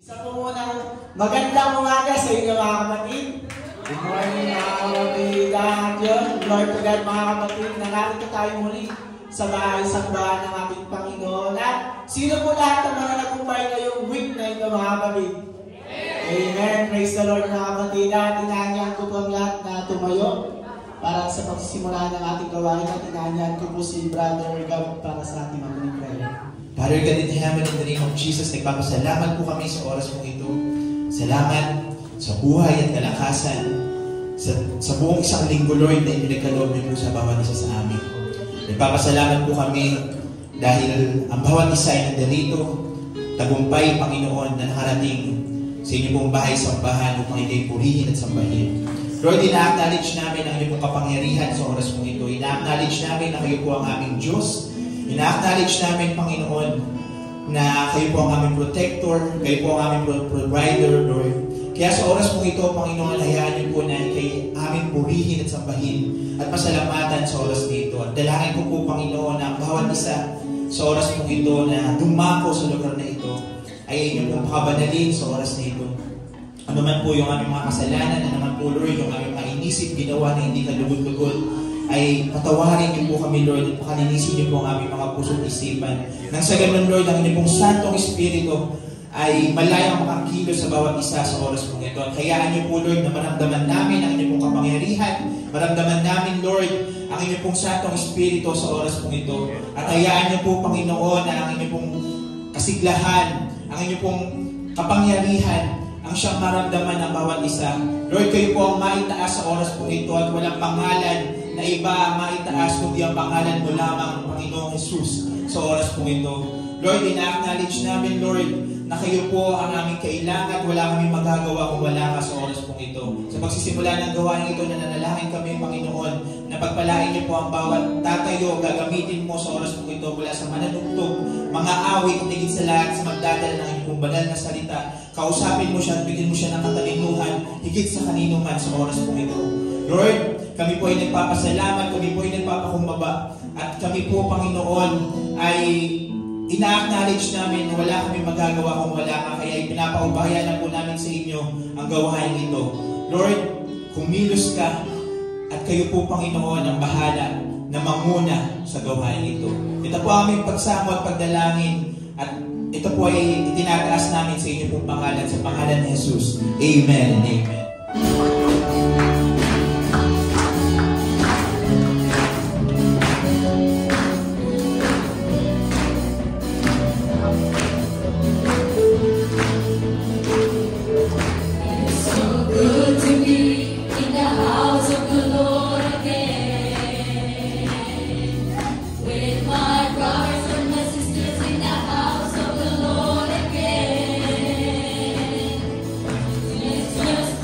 Sa pumunang magandang umaga sa inyo mga kapatid. Good morning mga kapatid. Glory to God mga kapatid. Narito tayo muli sa bahay-sambahan ng ating Panginoon. At sino po lahat ang mananagumpay ngayong week na ito mga kapatid? Amen. Praise the Lord mga kapatid. At inanyahan ko po ang lahat na tumayo para sa pagsisimula ng ating gawain. At inanyahan ko po si Brother Gab para sa ating mga prayer. Father God in heaven, in the name of Jesus, nagpapasalamat po kami sa oras mong ito. Salamat sa buhay at kalakasan. Sa buong isang linggo, Lord, na ipinagkaloob niyo po sa bawat isa sa amin. Nagpapasalamat po kami dahil ang bawat isa ay nandarito, tagumpay, Panginoon, na nakarating sa inyo pong bahay-sambahan upang ikay purihin at sambahin. Lord, ina-acknowledge namin ang inyong kapangyarihan sa oras mong ito. Ina-acknowledge namin na kayo po ang aming Diyos. Ina-acknowledge namin, Panginoon, na kayo po ang aming protector, kayo po ang aming provider, Lord. Kaya sa oras mong ito, Panginoon, hayaan niyo po na ikay aming purihin at sambahin at pasalamatan sa oras nito. At dalangin ko po, Panginoon, na ang bawat isa sa oras mong ito na dumako sa lugar na ito ay inyong pong pakabanalin sa oras na ito. Ano man po yung aming mga kasalanan, ano man po, Lord, yung aming mga inisip, ginawa na hindi kalugod-lugod, ay patawarin niyo po kami, Lord, at pakalinisin niyo po ang aming mga puso at isipan. Nang sa ganun, Lord, ang inyong pong Santong Espiritu ay malayang makakilos sa bawat isa sa oras pong ito. At hayaan niyo po, Lord, na maramdaman namin ang inyong pong kapangyarihan. Maramdaman namin, Lord, ang inyong pong Santong Espiritu sa oras pong ito. At hayaan niyo po, Panginoon, na ang inyong pong kasiglahan, ang inyong pong kapangyarihan, ang siyang maramdaman ng bawat isa. Lord, kayo po ang maitaas sa oras pong ito at walang pangalan na iba maitaas kundi ang pangalan mo lamang, Panginoong Jesus, sa oras pong ito. Lord, ina-acknowledge namin, Lord, na kayo po ang aming kailangan at wala kami magagawa kung wala ka sa oras pong ito. Sa pagsisimula ng gawain ito, nananalangin kami, Panginoon, na pagpalain niyo po ang bawat tatayo, gagamitin mo sa oras pong ito mula sa mananugtog, mga awit, tigit sa lahat, sa magdadala ng inyong banal na salita. Kausapin mo siya at bigyan mo siya ng katalinuhan, higit sa kanino man sa oras pong ito. Lord, kami po ay nagpapasalamat, kami po ay nagpapakumbaba, at kami po, Panginoon, ay ina-acknowledge namin na wala kami magagawa kung wala ka, kaya pinapaubayan na po namin sa inyo ang gawain ito. Lord, kumilos ka, at kayo po, Panginoon, ang bahala na manguna sa gawain ito. Ito po aming pagsamo at pagdalangin, at ito po ay itinataas namin sa inyo pong pangalan, sa pangalan ni Jesus. Amen and amen. Just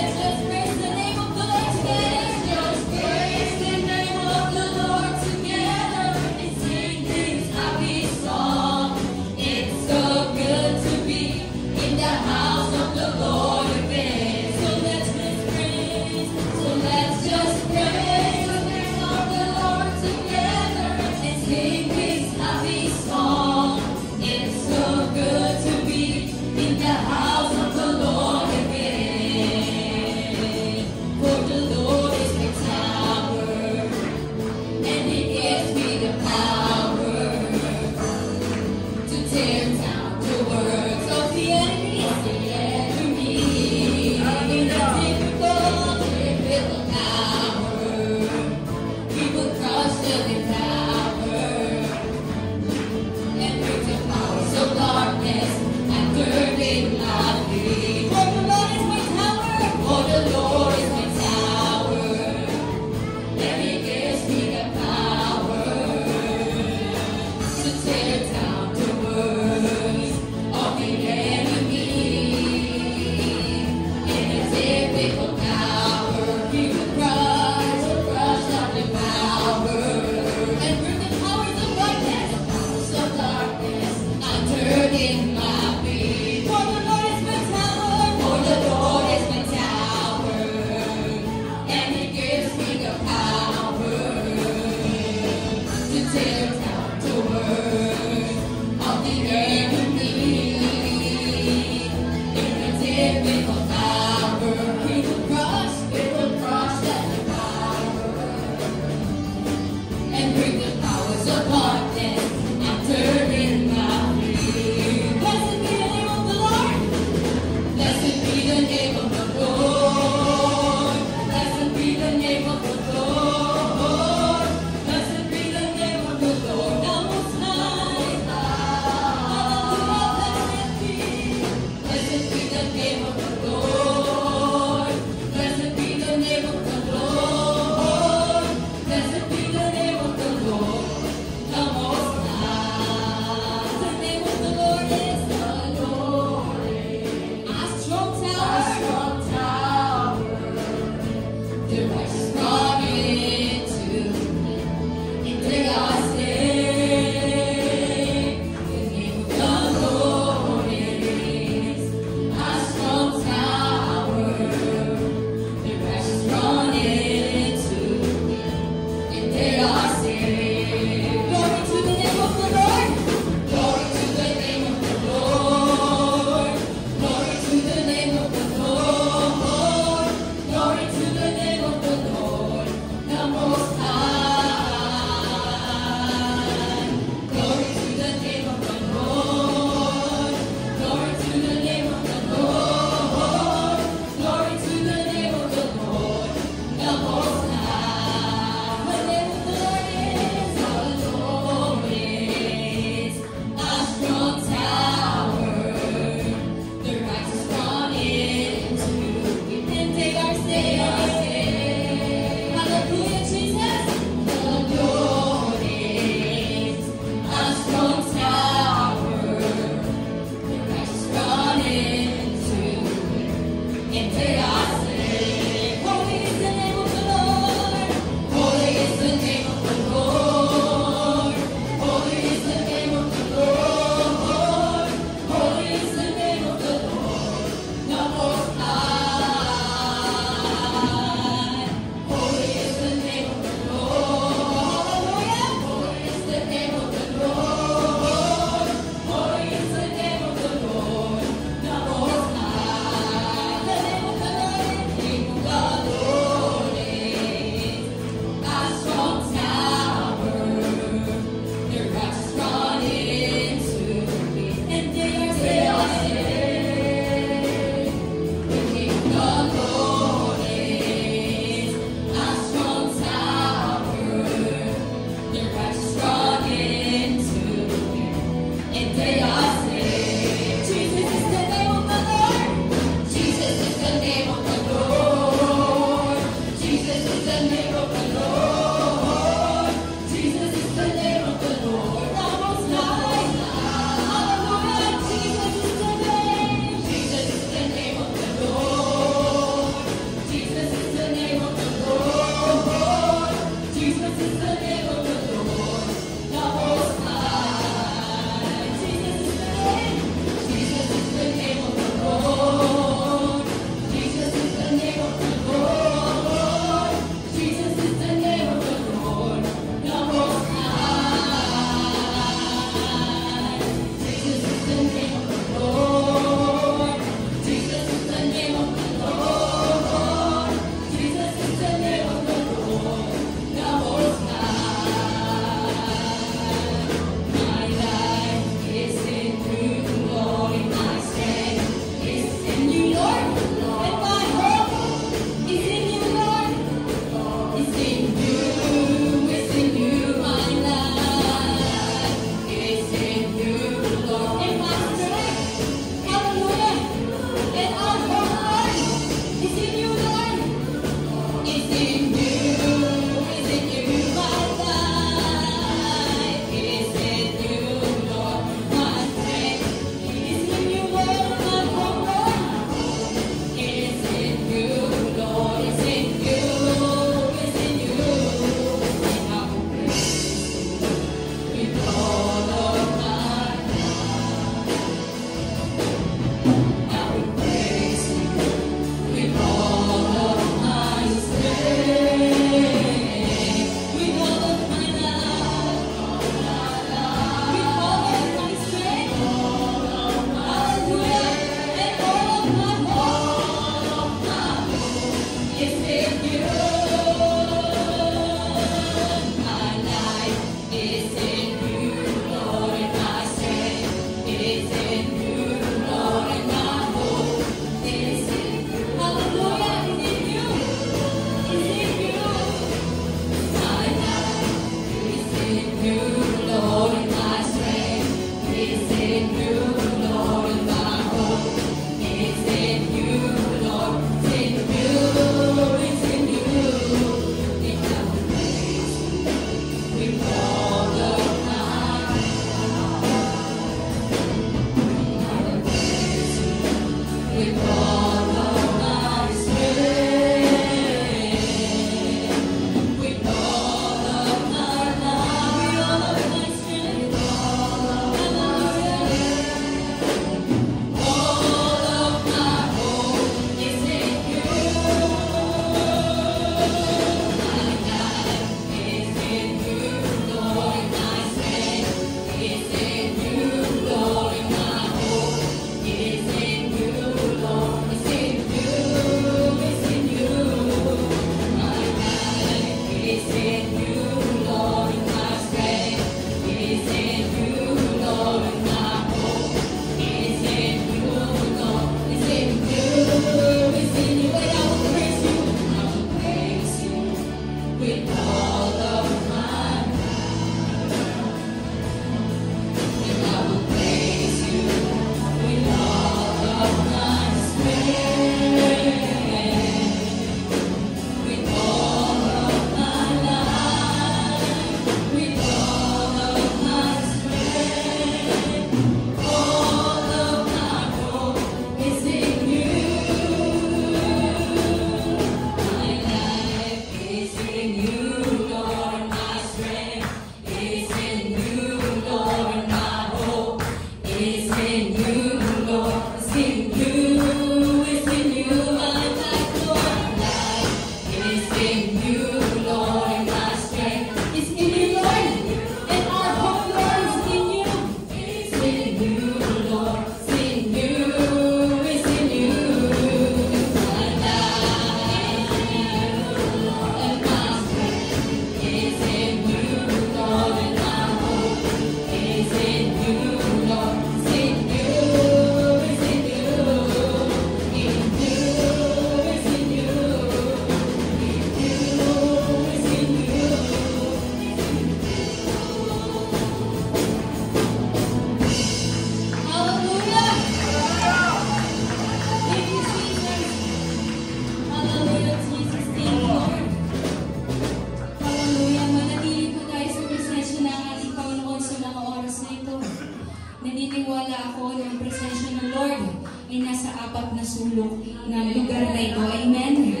naniniwala ako ng presensya ng Lord ay nasa apat na sulok ng lugar na ito. Amen?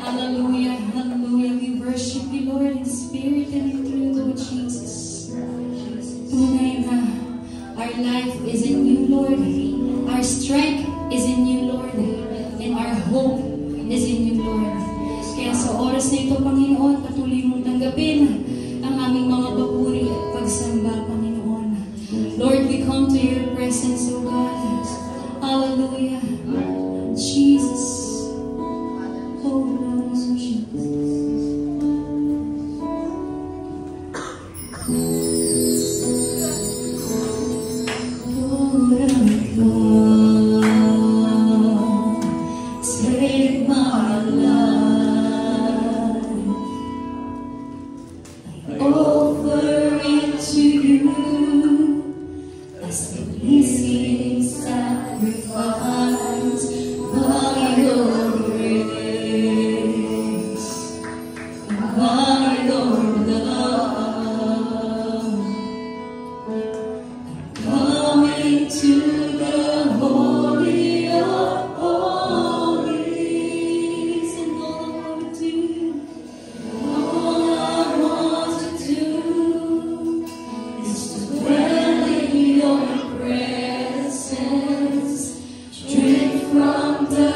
Hallelujah, hallelujah. We worship you, Lord, in spirit and in truth, Lord Jesus. Tunay na our life is in you, Lord. Our strength is in you, Lord. And our hope is in you, Lord. Kaya sa oras na ito, Panginoon, patuloy mong tanggapin ang aming mga papuri at pagsamba, Panginoon. Lord, we come to your presence, O God. Hallelujah. Jesus. Oh, Lord, Jesus. Take my life, I offer it to you as a pleasing sacrifice by your grace, by your love. Coming to the holy of holies, and all I want to do is to dwell in your presence, drink from the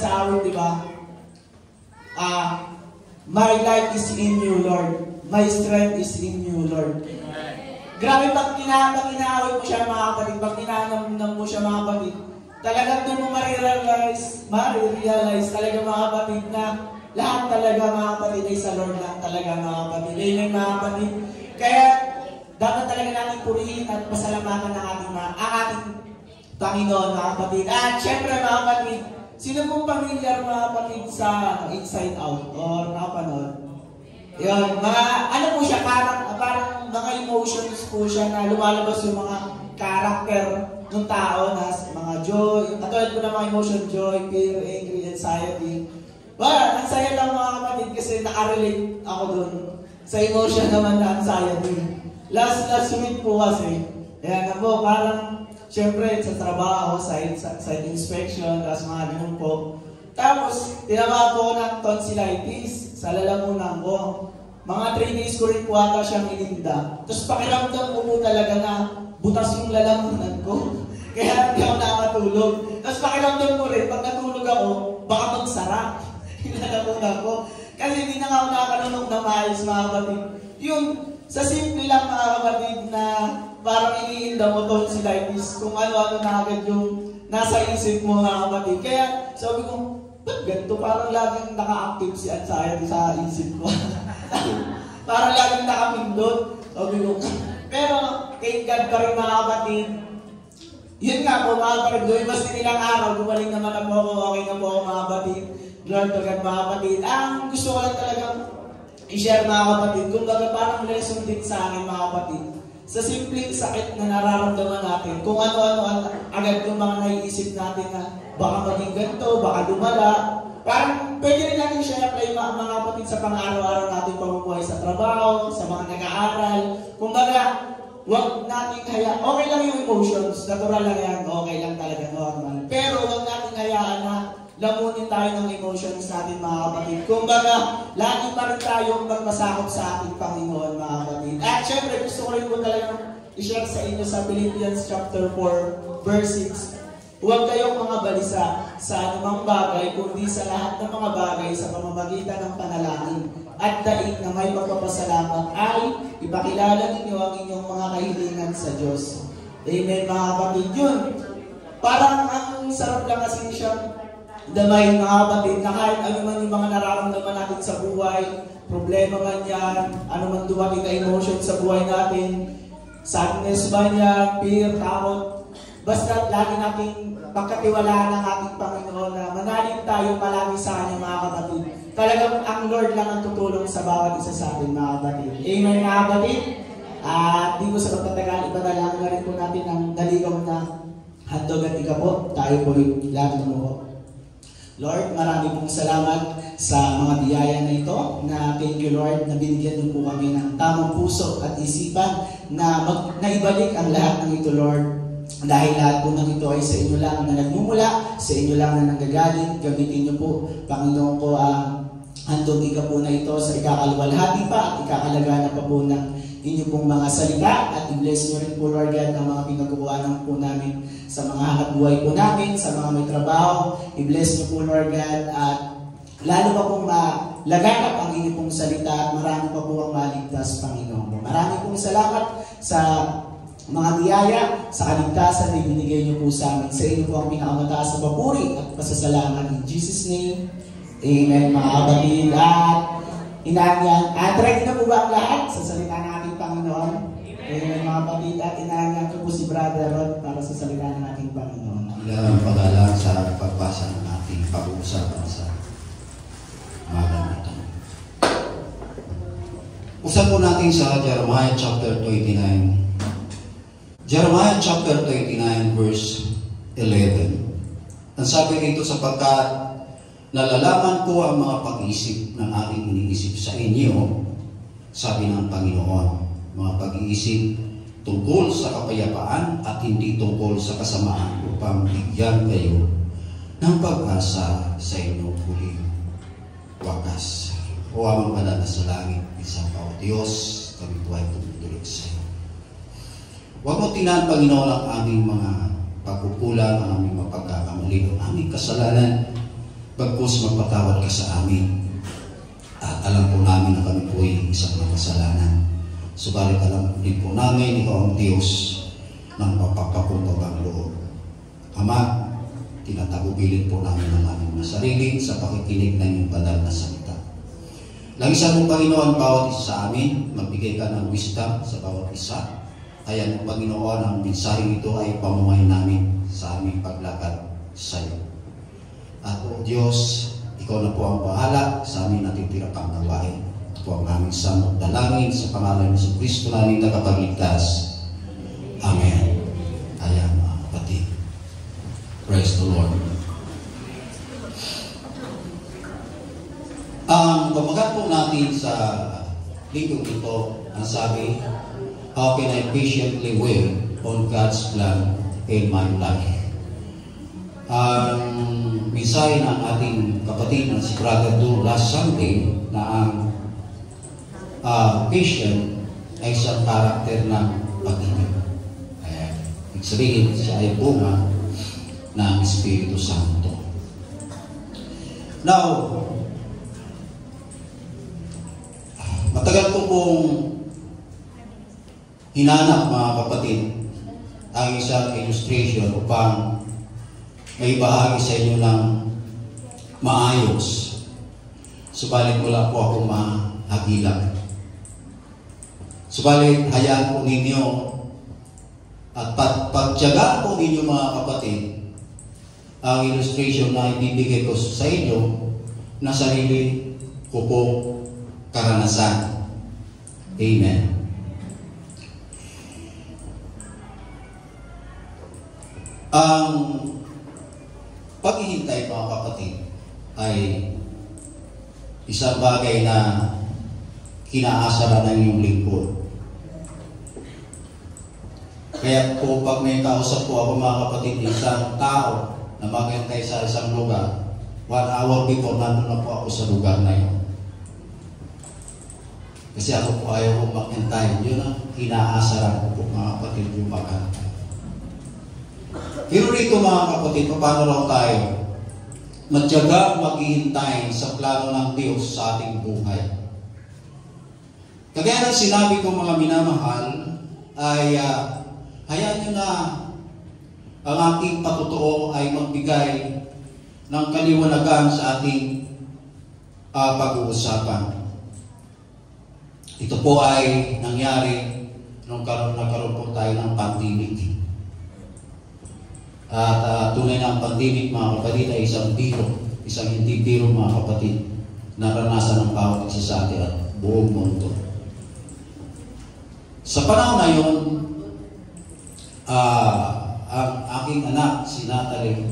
sa awit, di ba? My life is in you, Lord. My strength is in you, Lord. Grabe, pag inaawit mo siya, mga kapatid, pag tinanam mo siya, mga kapatid, talagang doon mo marirealize talaga, mga kapatid, na lahat talaga, mga kapatid, ay sa Lord lang talaga, mga kapatid. Amen, mga kapatid. Kaya, dapat talaga natin purihin at pasalamatan ng ating Panginoon, mga kapatid. At syempre, mga kapatid, sino pong pamilyar, mga kapatid, sa Inside Out or nakapanood? Yun, ano po siya, parang mga emotions po siya na lumalabas yung mga character ng tao na mga joy, katulad po ng mga emotion, joy, fear, angry, anxiety. Well, ang saya lang, mga kapatid, kasi nakarelate ako dun sa emotion naman na anxiety. Last week po kasi, ayan na po, parang syempre sa trabaho, site inspection, tapos mga ganun po. Tapos, tinamaan po ko ng tonsillitis sa lalamunan ko. Mga 3 days ko rin po ata siyang ininda. Tapos pakiramdam ko po talaga na butas yung lalamunan ko. Kaya hindi ako nakatulog. Tapos pakiramdam ko rin, pag natulog ako, baka magsara yung lalamunan ko. Kasi hindi na ako nakakalunok na maayos, mga kapatid. Yung sa simple lang, mga kapatid, na parang iniinda mo tonsillitis, kung ano-ano na agad yung nasa isip mo, mga kapatid. Kaya sabi ko, ba't ganito? Parang laging naka-active si anxiety sa isip ko. Parang laging nakapindot. Sabi ko, pero thank God pa rin, mga kapatid. Yun nga po, mga kapatid, lumipas din ilang araw, gumaling naman na po ako, okay na po ako, mga kapatid. Lord to God, mga kapatid. Ang gusto ko lang talagang i-share, mga kapatid, kung baga parang lesson din sa akin, mga kapatid. Sa simpleng sakit na nararamdaman natin, kung ano-ano agad yung mga naiisip natin na baka maging ganito, baka lumala, parang pwede rin natin siya apply, mga kapatid, sa pang-araw-araw natin pamumuhay sa trabaho, sa mga nag-aaral. Kumbaga, huwag natin hayaan, okay lang yung emotions, natural lang yan, okay lang talaga, normal. Pero huwag natin hayaan na lamunin tayo ng emotions natin, mga kapatid. Kumbaga, lagi pa rin tayong magmasakop sa ating Panginoon, mga kapatid. At syempre, gusto ko rin po talagang i-share sa inyo sa Philippians chapter 4, verse 6. Huwag kayong mga balisa sa anumang bagay, kundi sa lahat ng mga bagay sa pamamagitan ng panalangin at daig na may pagpapasalamat ay ipakilala ninyo ang inyong mga kahilingan sa Diyos. Amen, mga kapatid. Yun, parang ang sarap lang kasi siyang damay, mga kapatid, na kahit ano man yung mga nararamdaman natin sa buhay, problema man yan, ano man dumating na emotion sa buhay natin, sadness man yan, fear, takot, basta lagi nating pagkatiwalaan ng ating Panginoon na manalig tayo palagi sa Kanya, mga kapatid. Talagang ang Lord lang ang tutulong sa bawat isa sa atin, mga kapatid. Amen, mga kapatid. At di ko sa pagtatagal, ipadalangin na rin po natin ang daligaw na handog at ika po. Tayo po lahat ng mo. Lord, marami pong salamat sa mga biyaya na ito, na thank you, Lord, na binigyan niyo po kami ng tamang puso at isipan na ibalik ang lahat ng ito, Lord. Dahil lahat po ng ito ay sa inyo lang na nagmumula, sa inyo lang na nanggagaling. Gamitin niyo po, Panginoon ko, ang handog ika po na ito sa ikakalwalhati pa at ikakalagana pa po ng inyo pong mga salita, at i-bless niyo rin po, Lord God, ang mga pinagkukuhanan po namin sa mga hanapbuhay po namin, sa mga may trabaho. I-bless niyo po, Lord God, at lalo pa pong malaganap ang inyo pong salita at marami pa po ang maligtas, Panginoon. Marami pong salamat sa mga biyaya, sa kaligtasan na ibinigay niyo po sa amin. Sa inyo po ang pinakamataas na papuri at pasasalamat. In Jesus' name, amen, mga kapatid. At inanyan, at ready na po ba ang lahat sa salita ng ating Panginoon? Amen, mga kapatid. At inanyan ko po si Brother Rod para sa salita ng ating Panginoon. Ilang pag-alang sa pagbasa ng ating pag-uusapan sa magang ito. Usan po natin sa Jeremiah chapter 29. Jeremiah chapter 29 verse 11. Ang sabi rito, sapagkat nalalaman ko ang mga pag-iisip ng aking iniisip sa inyo, sabi ng Panginoon, mga pag-iisip tungkol sa kapayapaan at hindi tungkol sa kasamaan, upang bigyan kayo ng pag-asa sa inyong huling wakas. O amang banal na sa langit, isang kao Diyos, kami po ay tumutuloy sa iyo. Huwag mo tinahan, Panginoon, ang aming mga pagkukulang, ang aming mga pagkakamali, ang aming kasalanan. bagkus magpatawad ka sa amin. At alam po namin na kami po ay isang makasalanan. Subalit alam din po namin ikaw ang Diyos ng mapagpakumbabang loob. Ama, tinatagubilin po namin ang aming mga sarili sa pakikinig ng iyong banal na salita. Langisan mo, Panginoon, bawat isa sa amin, magbigay ka ng wisdom sa bawat isa. Ayan mo, Panginoon, ang mensaheng ito ay pamumuhay namin sa aming paglakad sa iyo. At o Diyos, ikaw na po ang bahala sa aming natitira pang gawain. Ito po ang aming samot dalangin sa pangalan ni Kristo namin tagapagligtas. Amen. Ayan, mga kapatid. Praise the Lord. Ang pamagat po natin sa lingkong ito, ang sabi, how can I patiently wait on God's plan in my life? Ang mensahe ng ating kapatid na si Brother Do last Sunday na ang patient ay isang karakter ng pag-ibig. Ibig sabihin, siya ay bunga ng Espiritu Santo. Now, matagal ko pong hinanap, mga kapatid, ang isang illustration upang may bahagi sa inyo ng maayos. Subalit wala po akong mahagilan. Subalit hayaan po ninyo at pagtiyagaan po ninyo, mga kapatid, ang illustration na ibibigay ko sa inyo na sarili ko po karanasan. Amen. Ang paghihintay, mga kapatid, ay isang bagay na kinaasara ng inyong lingkod. Kaya po pag may kausap po ako, mga kapatid, isang tao na maghintay sa isang lugar, 1 hour before nandun na po ako sa lugar na yun. Kasi ako po ayaw kong maghintay. Yun ang inaasaran ko po, mga kapatid, yung maghintay. Pero rito, mga kapatid, paano raw tayo matyaga maghihintay sa plano ng Diyos sa ating buhay? Kagaya ng sinabi ko, mga minamahal, ay hayaan nyo na ang ating patutuo ay magbigay ng kaliwanagan sa ating pag-uusapan. Ito po ay nangyari nung nagkaroon po tayo ng pandemic. At tunay na ang pandemic, mga kapatid, ay isang biro, isang hindi biro, mga kapatid, naranasan ng bawat isa sa atin at buong mundo. Sa panahon na yun, ang aking anak, si Natalie,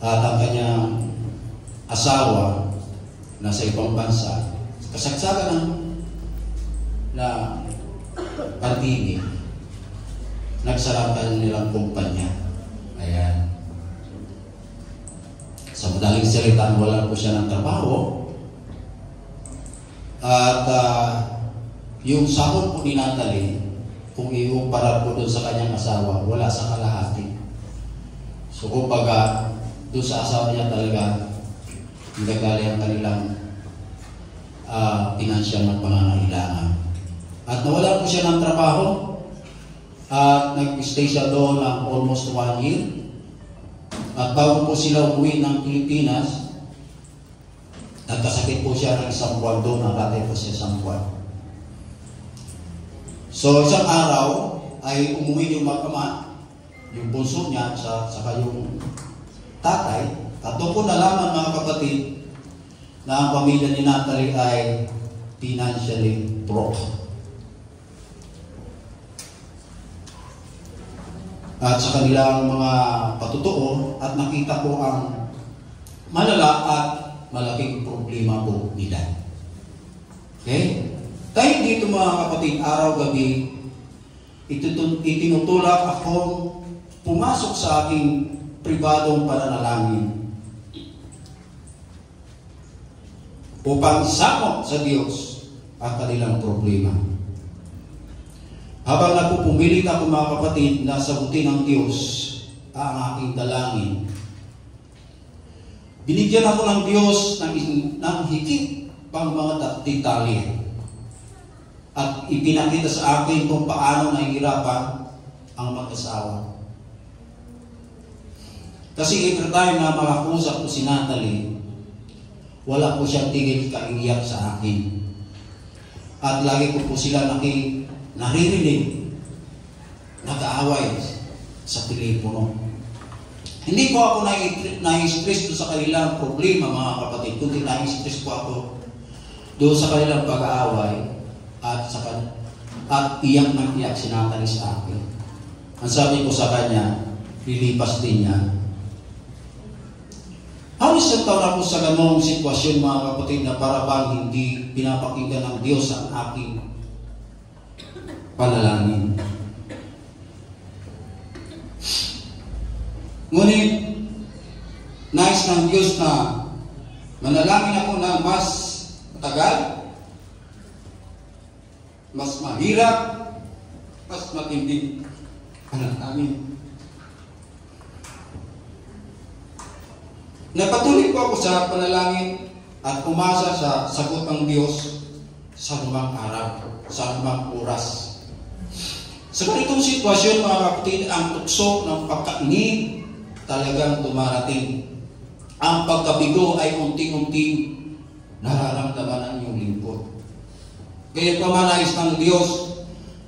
at ang kanyang asawa na sa ibang bansa, kasagsagan na pandemic, nagsaratan nilang kumpanya. Ayan. Sa madaling salita, wala po siya ng trabaho. At yung sahod po ni Natalie, kung iumpara po doon sa kanyang asawa, wala sa kalahati. So, kumbaga, doon sa asawa niya talaga, nagagali ang kanilang pinansyal na pangangailangan. At nawala po siya ng trabaho. At nag-stay siya doon ng almost 1 year. At bago po sila umuwi ng Pilipinas, nagkasakit po siya ng 1 buwan doon. Nakatay po siya 1 buwan. So, isang araw ay umuwi yung mag-ama, yung bunso niya, saka yung tatay. At doon po nalaman, mga kapatid, na ang pamilya ni Natalie ay financially broke. At sa kanilang mga patutuo, at nakita ko ang malala at malaking problema po nila. Okay? Dahil dito, mga kapatid, araw-gabi, itinutulak akong pumasok sa aking pribadong pananalangin upang isakop sa Diyos ang kanilang problema. Habang napupumilit ako, mga kapatid, na sagutin ng Diyos ang aking dalangin, Binigyan ako ng Diyos ng higit pang mga detalye. At ipinakita sa akin kung paano nahihirapan ang mag-asawa. Kasi every time na makakusap ko si Natalie, wala po siyang tigil kaiyak sa akin. At lagi ko po sila naririnig, nag-aaway sa telepono. Hindi po ako na-stress doon sa kanilang problema, mga kapatid, kundi na-stress po ako doon sa kanilang pag-aaway at iyak ng iyak si Natalie sa akin. Ang sabi ko sa kanya, lilipas din niya. Halos ang taon ako sa ganong sitwasyon, mga kapatid, na para bang hindi pinapakinggan ng Diyos ang aking panalangin. Ngunit, nais ng Diyos na manalangin ako na mas matagal, mas mahirap, mas matindi panalangin. Napatuloy po ako sa panalangin at umasa sa sagot ng Diyos sa lumang araw, sa lumang oras. Sa ganitong sitwasyon, mga kapatid, ang tukso ng pagkainip talagang dumarating. Ang pagkabigo ay unti-unti nararamdaman ang iyong lingkod. Kaya pamanais ng Diyos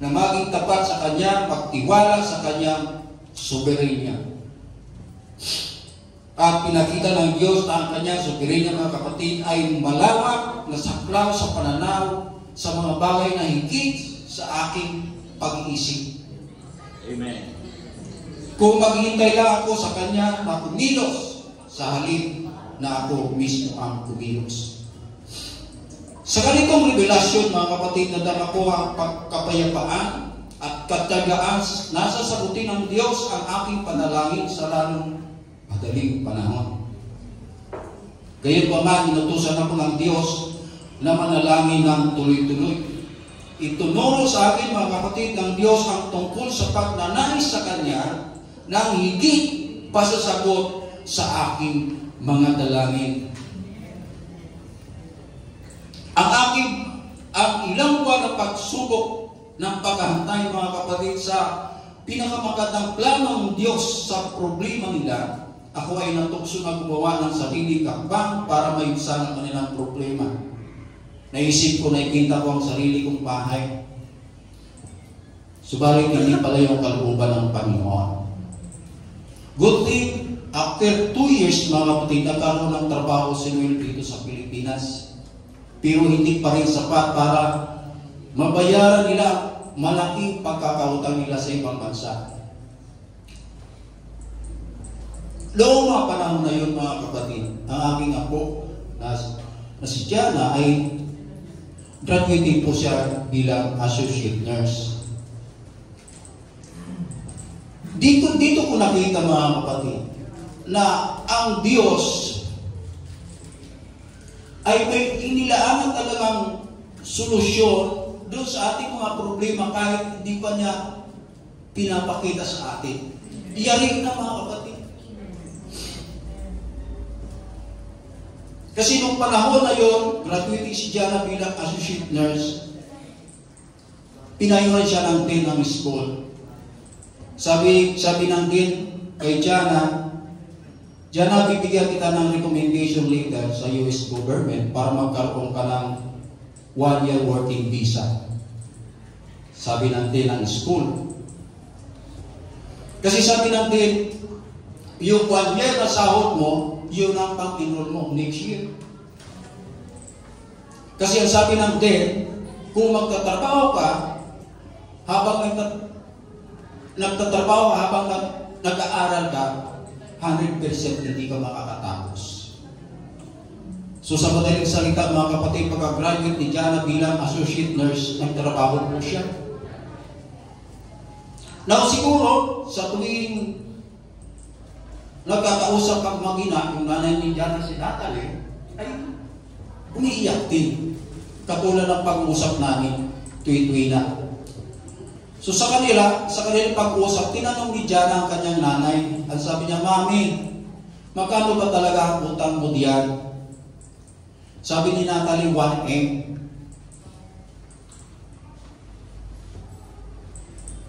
na maging tapat sa Kanya, magtiwala sa Kanyang soberenya. At pinakita ng Diyos na ang Kanyang soberenya, mga kapatid, ay malawak na saklaw sa pananaw sa mga bagay na higit sa aking pag-iisip. Amen. Kung maghihintay lang ako sa Kanya na kumilos sa halip na ako mismo ang kumilos. Sa ganitong revelasyon, mga kapatid, nadama ko ang kapayapaan at katiyagaan na sasagutin ng Diyos ang aking panalangin sa lalong madaling panahon. Gayon pa man, inutusan ako ng Diyos na manalangin ng tuloy-tuloy. Itunuro sa akin, mga kapatid, ng Diyos ang tungkol sa pagnanais sa Kanya ng higit pasasagot sa aking mga dalangin. Ang ilang buwan na pagsubok ng paghahantay, mga kapatid, sa pinakamagandang plano ng Diyos sa problema nila, ako ay natukso na gumawa ng sarili hakbang para maibsan ang kanilang problema. Naisip ko, nakikita ko ang sarili kong bahay. Subalit hindi pala yung kalooban ng Panginoon. Good thing, after 2 years, mga kapatid, nagkaroon ng trabaho si Noel dito sa Pilipinas. Pero hindi pa rin sapat para mabayaran nila malaking pagkakautang nila sa ibang bansa. Noong mga panahon na yun, mga kapatid, ang aking apo na si Jana ay graduating po siya bilang associate nurse. Dito ko nakita, mga kapatid, na ang Diyos ay may inilaan talagang solusyon doon sa ating mga problema kahit hindi pa niya pinapakita sa atin. Iyarig na, mga kapatid. Kasi nung panahon na yun, graduating si Jana bilang associate nurse, pinayuhan siya ng dean ng school. Sabi ng dean kay Jana, bibigyan kita ng recommendation letter sa US government para magkaroon ka ng 1-year working visa. Sabi ng dean ng school. Kasi sabi ng dean, yung 1 year na sahod mo, yun ang pag-enroll mo next year. Kasi ang sabi ng dean, kung magtatrabaho ka, habang nagtatrabaho habang nag-aaral ka, 100% hindi ka makakatapos. So sa madaling salita, mga kapatid, pagka-graduate ni Jana bilang associate nurse, nagtrabaho po siya. Now siguro, sa tuwing nagkakausap ang mag-ina, yung nanay ni Jana si Natalie, ay umiiyak din. Katulad ng pag-uusap namin, tuwi-tuwi na. So sa kanilang pag-uusap, tinanong ni Jana ang kanyang nanay. At sabi niya, Mami, Magkano ba talaga ang utang mo diyan? Sabi ni Natalie, 1M.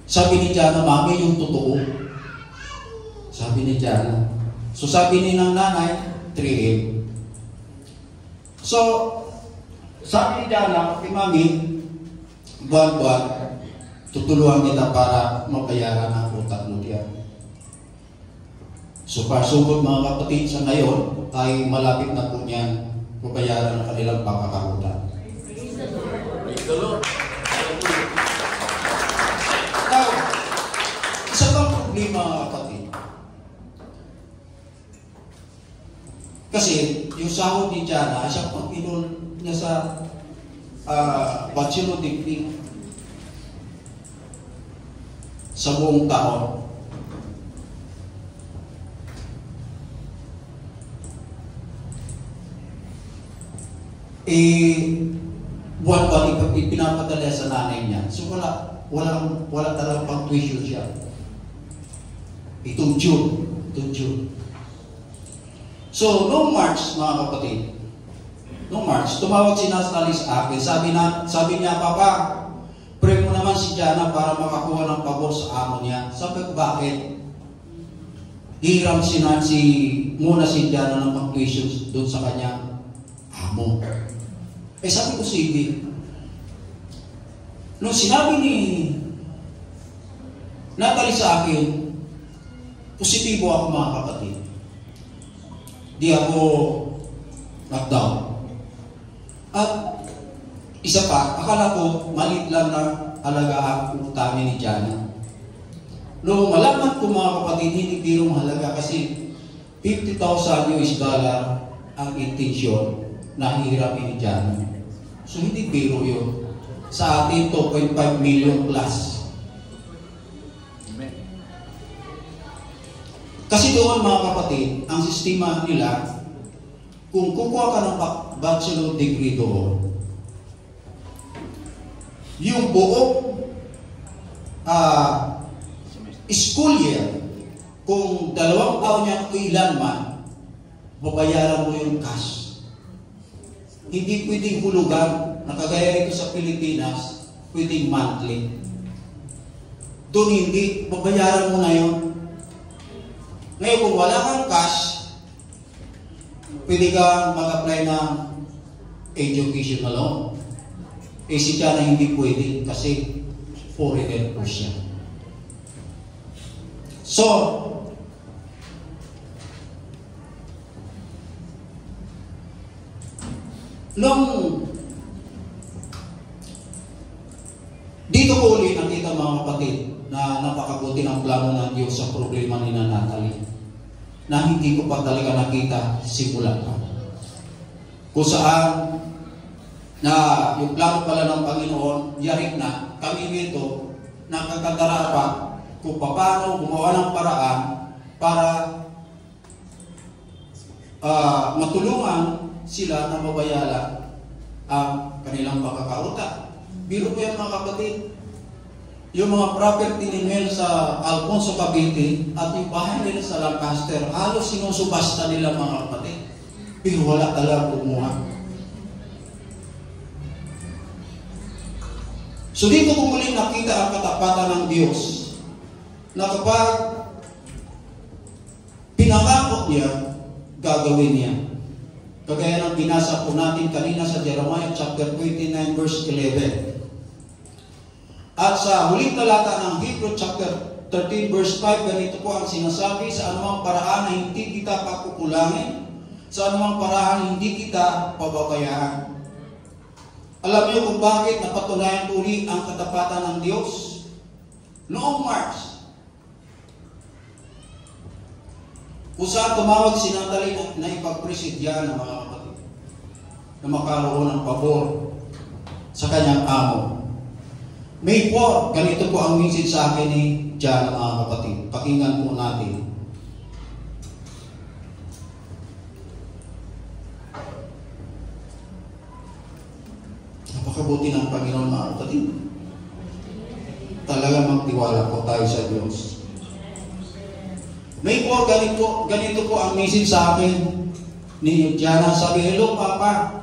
Sabi ni Jana, Mami, yung totoo. Sabi ni Jana. So sabi ni ng nanay, 3M. So, sabi ni Jana, Mami, buwan-buwan, tutulungan kita para mabayaran ang utang mo diyan. So, pasugod mga kapatid, sa ngayon ay malapit na po niyan mabayaran ang kanilang pagkakautang. Praise the Lord. Now, isa pang problema mga kapatid. Kasi yung sahod ni Jana, siya pang inul niya sa bachelor degree sa buong taon. Buwan-buwan pinapadala sa nanay niya. So wala talagang pang tuition siya. Itong June. So, noong March, mga kapatid, tumawag si Natalie sa akin. Sabi niya, Papa, pray mo naman si Jana para makakuha ng pabor sa amo niya. Sabi ko, bakit? Hiram muna si Jana ng pang-tuition doon sa kanyang amo. Sabi ko, sige. Nung sinabi ni Natalie sa akin, positibo ako mga kapatid. Di ako knockdown. At isa pa, akala ko maliit lang na halaga ang utangin ni Jana. Nung malaman ko mga kapatid, hindi birong halaga kasi $50,000 ang intensyon na hihiramin ni Jana. So hindi biro yun. Sa atin, 2.5 million plus. Amen. Kasi doon mga kapatid, ang sistema nila, kung kukuha ka ng bachelor degree doon, yung buong school year, kung 2 taon niya ilan man, babayaran mo yung cash. Hindi pwedeng hulugan, nakagaya rito sa Pilipinas, pwedeng monthly. Doon hindi, babayaran mo na yun. Ngayon, kung wala kang cash, pwede kang mag-apply ng educational loan. Si Jana hindi pwede kasi foreigner po siya. So, dito ko ulit nakita mga kapatid na napakabuti ng plano ng Diyos sa problema ni Natalie na hindi ko pa talaga nakita simula pa. Kung saan na yung plano pala ng Panginoon, yarik na kami dito nakakadarapa kung paano gumawa ng paraan para matulungan sila na mabayaran ang kanilang pagkakautang. Biro po yan mga kapatid. Yung mga property ni Mel sa Alfonso Cavite at yung bahay nila sa Lancaster, halos sinusubasta nila mga kapatid. Pero wala talaga kumuha. So dito ko muling nakita ang katapatan ng Diyos na kapag pinangako niya, gagawin niya. Kagaya ng binasa po natin kanina sa Jeremiah chapter 29 verse 11. At sa huling talata ng Hebrew chapter 13 verse 5, ganito po ang sinasabi, sa anumang paraan na hindi kita pakukulangin, sa anumang paraan na hindi kita pababayaan. Alam niyo kung bakit napatunayan uli ang katapatan ng Diyos? Noong March, kung saan tumawag si Natalie na ipagpresidya ng mga kapatid na makaroon ng pabor sa kanyang amo. May 4, ganito po ang message sa akin ni Jana mga kapatid. Pakinggan po natin. Napakabuti ng Panginoon mga kapatid. Talaga magtiwala po tayo sa Diyos. May po, ganito po ang message sa akin ni Diana. Sabi, hello Papa,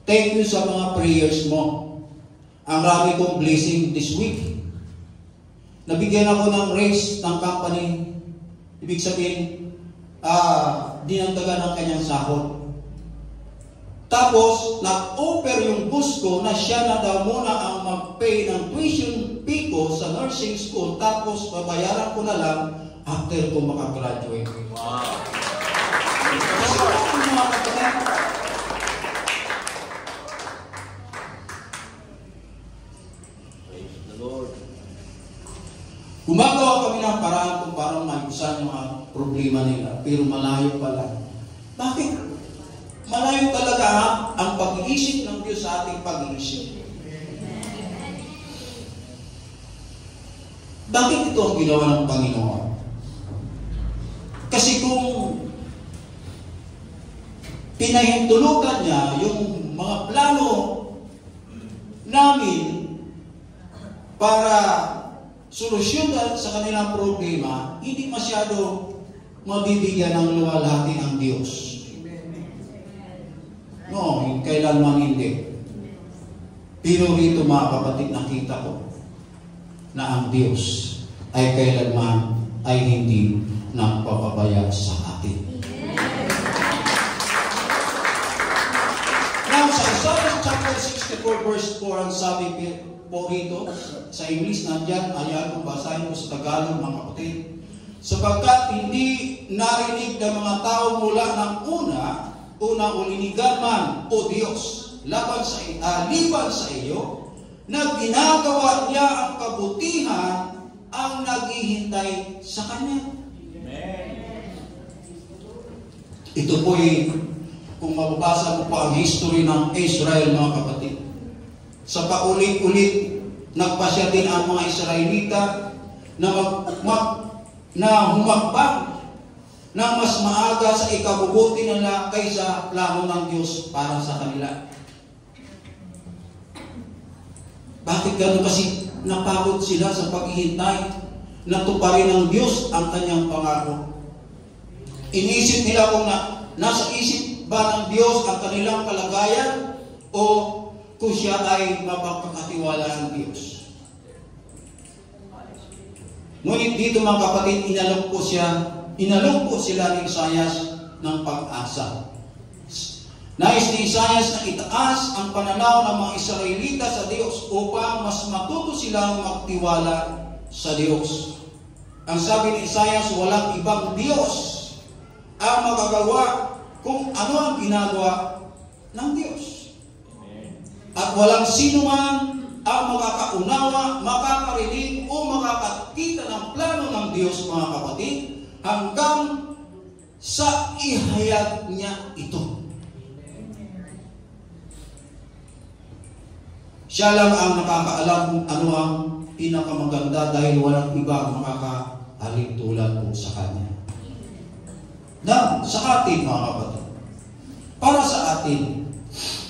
thank you sa mga prayers mo. Ang rami kong blessing this week. Nabigyan ako ng raise ng company. Ibig sabihin, dinagdagan ng kanyang sahod. Tapos, nag-offer yung boss ko na siya na daw muna ang mag-pay ng tuition fee ko sa nursing school. Tapos, babayaran ko na lang after ko makagraduate. Wow! Kasi wala akong mga kapatid. Praise the Lord. Gumagawa kami ng paraan kung parang maayusan yung mga problema nila, pero malayo pala. Bakit? Malayo talaga ang pag-iisip ng Diyos sa ating pag-iisip. Bakit ito ang ginawa ng Panginoon? Kasi kung pinahintulutan niya yung mga plano namin para solusyonan sa kanilang problema, hindi masyado mabibigyan ng luwalhati ang Diyos. No, kailanman hindi. Pero rito mga kapatid, nakita ko na ang Diyos ay kailanman ay hindi nagpapabaya sa atin. Now, sa Isaiah chapter 64 verse 4, ang sabi po rito, sa English nandyan, ayan kung basahin ko sa Tagalog mga kapatid, sapagkat hindi narinig ng mga tao mula ng unang ulinigan man, O Diyos, liban sa iyo, na ginagawa niya ang kabutihan ang naghihintay sa Kanya. Ito po kung mababasa mo pa ang history ng Israel mga kapatid, sa paulit-ulit nagpasya din ang mga Israelita na humakbang na mas maaga sa ikabubuti nila kaysa plano ng Diyos para sa kanila. Bakit gano'n? Kasi napagod sila sa paghihintay na tuparin ng Diyos ang kanyang pangako. Inisip nila kung nasa isip ba ng Diyos ang kanilang kalagayan o kung siya ay mapagkakatiwala ng Diyos. Ngunit dito mga kapatid, inalok po sila ni Isaias ng pag-asa. Nais ni Isaias na itaas ang pananaw ng mga Israelita sa Diyos upang mas matuto silang magtiwala sa Diyos. Ang sabi ni Isaias, walang ibang Diyos ang magagawa kung ano ang ginagawa ng Diyos. At walang sino man ang makakaunawa, makakarinig o makakakita ng plano ng Diyos mga kapatid hanggang sa ihayag niya ito. Siya lang ang nakakaalam kung ano ang pinakamaganda dahil walang iba ang makakahalin tulad po sa Kanya. Na sa atin mga kapatid, para sa atin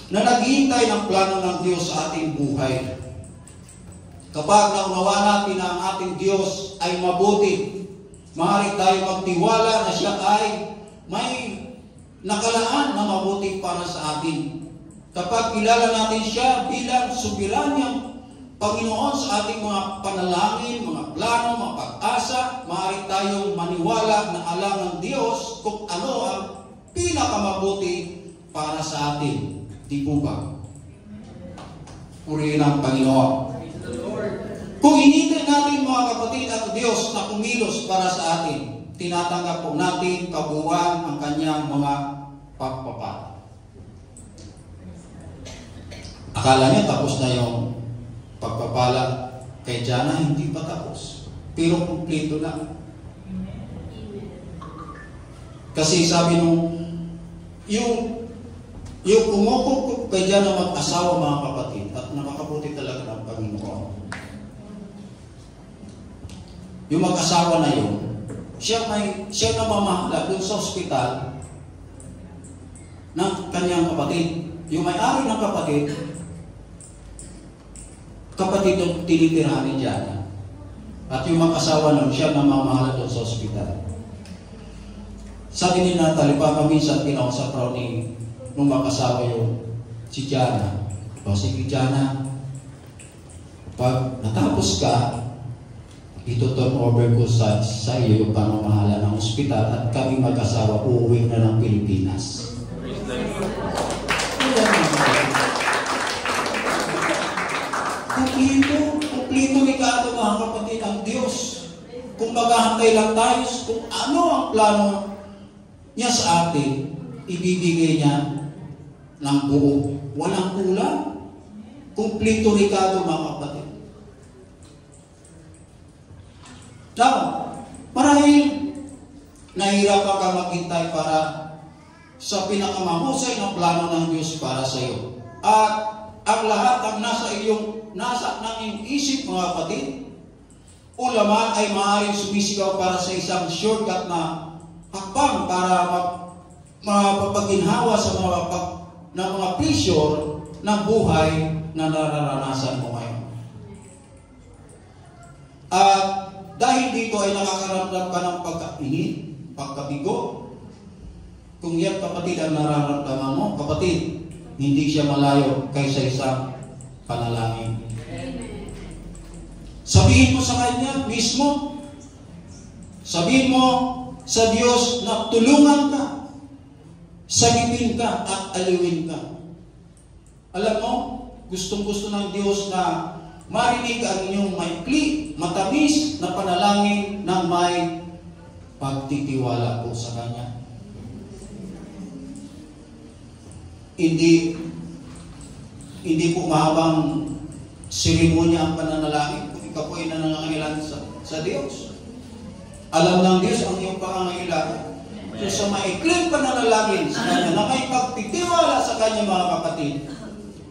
na naghihintay ng plano ng Diyos sa ating buhay, kapag naunawa natin na ang ating Diyos ay mabuti, maaari tayo magtiwala na siya ay may nakalaan na mabuti para sa atin. Kapag kilala natin siya bilang soberanyang Panginoon sa ating mga panalangin, mga plano, mga pag-asa, maaari tayong maniwala na alam ng Diyos kung ano ang pinakamabuti para sa atin. Di po ba? Purihin ang Panginoon. Kung hinintay natin mga kapatid at Diyos na kumilos para sa atin, tinatanggap po natin kabuuan ang kanyang mga pagpapala. Akala niya tapos na yung pagpapala kay Jana, hindi pa tapos. Pero kumpleto na. Kasi sabi nung yung kumukok kay Jana mag-asawa mga kapatid at nakakabuti talaga ng Panginoon. Yung mag-asawa na yun, siya na mamahala doon sa ospital ng kanyang kapatid. Yung may-ari ng kapatid yung tinitirahan ni Jana. At yung mag-asawa nun, siya na mamahala doon sa ospital. Sabi ni Natalie, minsan kinausap raw nung mag-asawa yung si Jana. O sige Jana, pag natapos ka, ito-turn over ko sa iyo yung pamamahala ng ospital at kami mag-asawa uuwi na ng Pilipinas. Kumplito Ricardo mga kapatid ang Diyos. Kung maghahantay lang tayo kung ano ang plano niya sa atin, ibibigay niya ng buo. Walang kulang. Kumplito Ricardo mga kapatid. Now, marahil nahihirapan ka maghintay para sa pinakamahusay na plano ng Diyos para sa iyo. At ang lahat ang nasa ng iyong isip mga kapatid, o laman ay maaaring sumisigaw para sa isang shortcut na hakbang para mapapaginhawa sa mga pressure ng buhay na nararanasan mo ngayon. At dahil dito ay nakakaramdam ka ng pagkainit, pagkabigo. Kung yan kapatid ang nararamdaman mo, kapatid, hindi siya malayo kaysa isang panalangin. Sabihin mo sa Kanya mismo, sabihin mo sa Diyos na tulungan ka, sagipin ka at aliwin ka. Alam mo, gustong-gusto ng Diyos na marinig ang inyong maikli, matamis na panalangin ng may pagtitiwala po sa Kanya. Hindi po mahabang seremonya ang pananalangin kung ikaw po ay nangangailangan sa Diyos. Alam ng Diyos ang iyong pangangailangan. So sa maikling pananalangin sa Kanya na may pagtitiwala sa Kanya mga kapatid,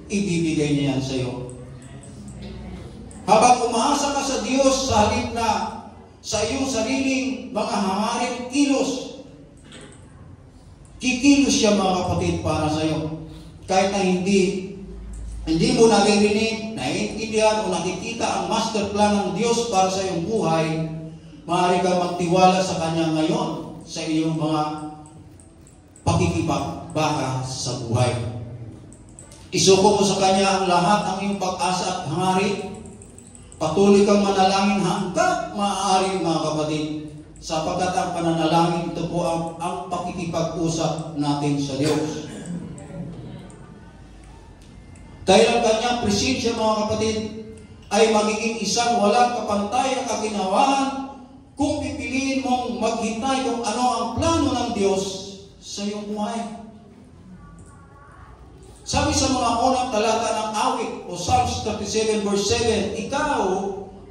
ibibigay niya yan sa iyo. Habang umaasa ka sa Diyos sa halip na sa iyong sariling mga hangaring kilos, kikilos siya mga kapatid para sa iyo. Kahit na hindi mo naririnig, naiintindihan o nakikita ang master plan ng Diyos para sa iyong buhay, maaari kang magtiwala sa Kanya ngayon sa iyong mga pakikipagbaka sa buhay. Isuko mo sa Kanya ang lahat ng iyong pag-asa at hangarin. Patuloy kang manalangin hanggat maaari mga kapatid, sapagkat ang pananalangin ito po ang pakikipag-usap natin sa Diyos. Dahil ang Kanyang presensya mga kapatid ay magiging isang walang kapantay ang kaginawahan kung pipiliin mong maghintay kung ano ang plano ng Diyos sa iyong buhay. Sabi sa mga unang talata ng awit o Psalms 37 verse 7, ikaw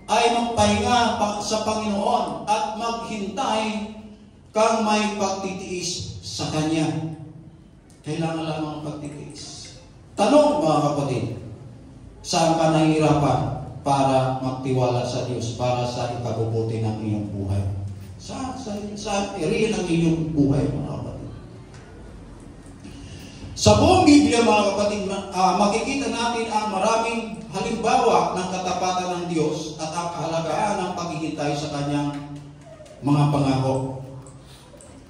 ay magpahinga sa Panginoon at maghintay kang may pagtitiis sa Kanya. Kailangan lamang pagtitiis. Tanong mga kapatid, saan ka nahihirapan para magtiwala sa Diyos para sa ikabubuti ng iyong buhay? Saan area ng iyong buhay mga kapatid? Sa buong Biblia mga kapatid, makikita natin ang maraming halimbawa ng katapatan ng Diyos at ang kahalagahan ng paghihintay sa Kanyang mga pangako.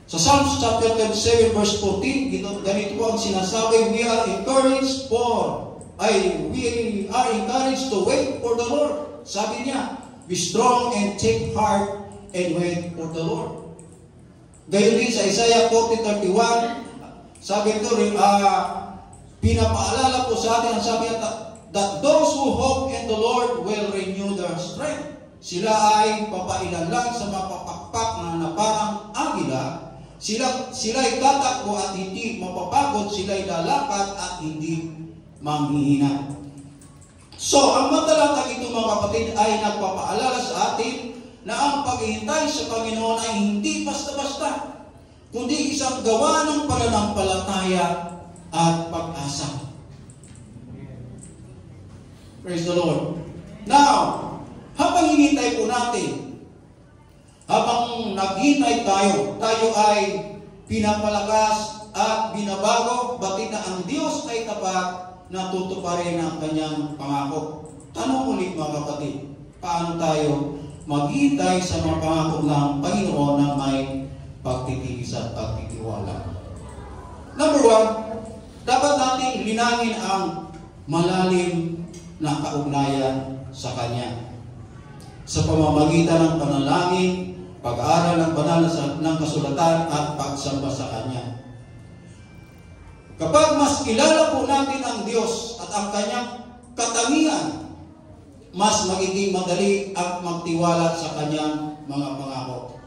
Sa Psalms chapter 37 verse 14, ganito po ang sinasabi, we are encouraged to wait for the Lord. Sabi niya, be strong and take heart and wait for the Lord. Gayon din sa Isaiah 40:31, sabi ito rin, pinapaalala po sa atin ang sabi that those who hope in the Lord will renew their strength. Sila ay papailan lang sa mapapakpak na parang agila. Sila'y tatakbo at hindi mapapagod, sila'y lalakad at hindi manghihina. So, ang matalatang ito mga kapatid ay nagpapaalala sa atin na ang paghihintay sa Panginoon ay hindi basta-basta, kundi isang gawa ng pananampalataya at pag-asa. Praise the Lord. Now, habang hinihintay po natin, habang naghihintay tayo ay pinapalakas at binabago, batid na ang Diyos ay tapat na tutuparin ang Kanyang pangako. Tanong ulit mga kapatid, paano tayo maghihintay sa mga pangako ng Panginoon na may pagtitiis at pagtitiwala. Number 1, dapat nating linangin ang malalim na kaugnayan sa Kanya. Sa pamamagitan ng panalangin, pag-aaral ng banal ng kasulatan at pagsamba sa Kanya. Kapag mas kilala po natin ang Diyos at ang Kanyang katangian, mas magiging madali at magtiwala sa Kanyang mga pangako.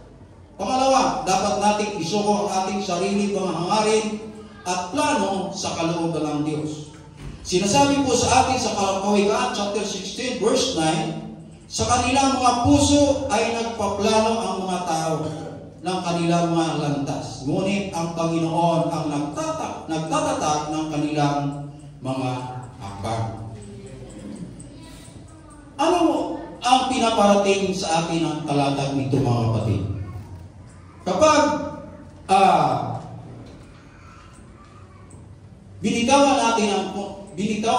Pangalawa, dapat nating isuko ang ating sarili mga hangarin at plano sa kalooban ng Diyos. Sinasabi po sa atin sa Kawikaan chapter 16 verse 9, sa kanilang mga puso ay nagpaplano ang mga tao ng kanilang mga landas. Ngunit ang Panginoon ang nagtatatag ng kanilang mga hakbang. Ano ang pinaparating sa atin ang talatag nito mga kapatid? Kapag binitawan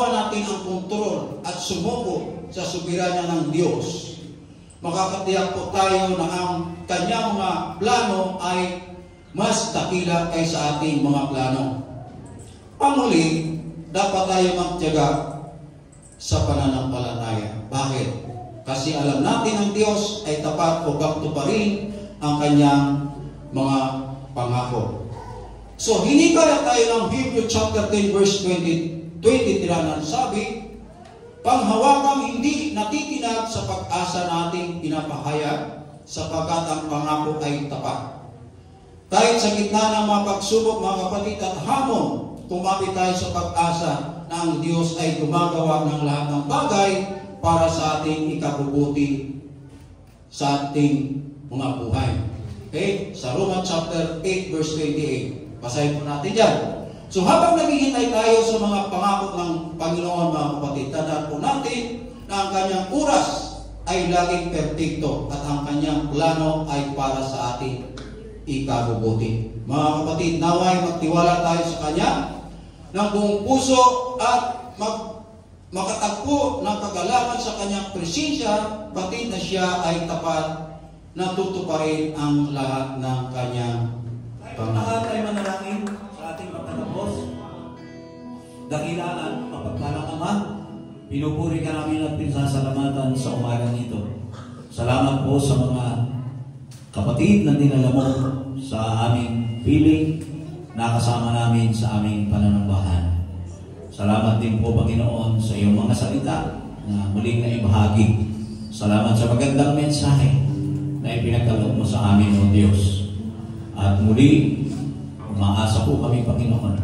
natin ang kontrol at sumuko sa soberanya ng Diyos, makakatiyak po tayo na ang Kanyang mga plano ay mas dakila kaysa ating mga plano. Panghuli, dapat tayo magtiyaga sa pananampalataya. Bakit? Kasi alam natin ang Diyos ay tapat o gagto pa rin ang Kanyang mga pangako. So, hinikaya tayo ng Hebrew chapter 10 verse 23 na sabi, panghawakang hindi natitinag sa pag-asa nating pinapahayag sapagkat ang pangako ay tapat. Kahit sa gitna ng mga pagsubok, mga kapatid, at hamon, kumapit tayo sa pag-asa na ang Diyos ay gumagawa ng lahat ng bagay para sa ating ikabubuti sa ating mga buhay. Okay? Sa Romans chapter 8 verse 28. Basahin po natin dyan. So habang naghihintay tayo sa mga pangako ng Panginoon, mga kapatid, tandaan po natin na ang Kanyang oras ay laging perpekto at ang Kanyang plano ay para sa ating ikabubuti. Mga kapatid, naway magtiwala tayo sa Kanya ng buong puso at makatagpo ng kagalakan sa Kanyang presensya, batid na siya ay tapat na tutuparin ang lahat ng Kanyang Lahat ay manalangin sa ating pagtatapos. Dakila at mapagpalang Ama, pinupuri ka namin at pinasasalamatan sa umagang ito. Salamat po sa mga kapatid na dinala mo sa aming piling, nakasama namin sa aming pananambahan. Salamat din po, Panginoon, sa iyong mga salita na muling na ibahagi. Salamat sa magandang mensahe na ipinagkaloob mo sa amin, O Diyos. At muli, umaasa po kami, Panginoon,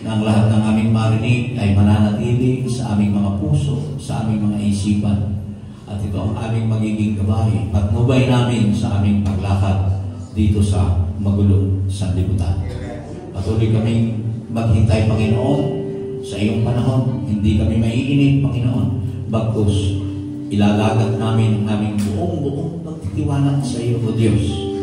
na ang lahat ng aming marinig ay mananatili sa aming mga puso, sa aming mga isipan. At ito ang aming magiging gabay, patnubay namin sa aming paglakad dito sa magulong sanlibutan. Patuloy kaming maghintay, Panginoon, sa iyong panahon. Hindi kami maiinip, Panginoon, bagkus ilalagat namin ang aming buong pagtitiwala sa iyo, O Diyos,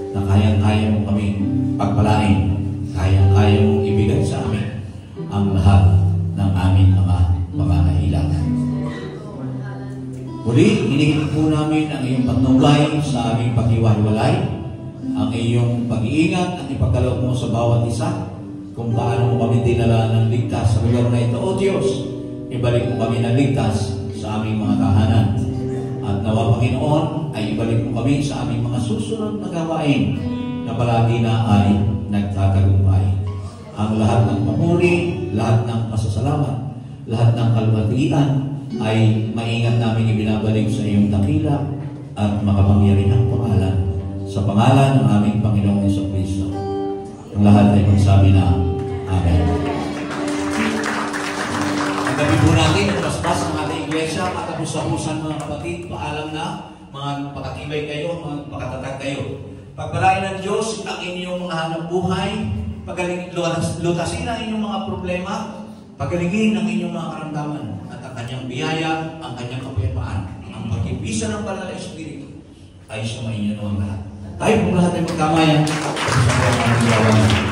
na kayang-kaya mo kami pagpalain, kayang-kaya mong ibigay sa amin ang lahat ng aming mga pangangailangan. Muli, hinihiling po namin ang iyong patnubay sa aming paghiwa-hiwalay, ang iyong pag-iingat at ipagkaloob mo sa bawat isa, kung paano mo kami dinala ng ligtas sa lugar na ito. O Diyos, ibalik mo kami ng ligtas sa aming mga tahanan. At nawa, Panginoon, ay ibalik mo kami sa aming mga susunod na gawain na palagi na ay nagtatagumpay. Ang lahat ng papuri, lahat ng pasasalamat, lahat ng kalwatian ay maingat namin ibinabalik sa iyong dakila at makapangyarihang pangalan, sa pangalan ng aming Panginoong Jesucristo. Ang lahat ay magsabi na Amen. Ang gabi po natin, paspas ang ating iglesia, katapos-tapusan mga kapatid, paalam na, mga pakatibay kayo, mga pakatatag kayo. Pagpalain ng Diyos ang inyong mga hanap buhay, lutasin ang inyong mga problema, pagalingin ang inyong mga karamdaman, at ang kanyang biyaya, ang kanyang kapayapaan, ang pag-ibisa ng Banal na Espiritu ay sumainyo noon lahat. Tayo po lahat ay magkamayan sa mga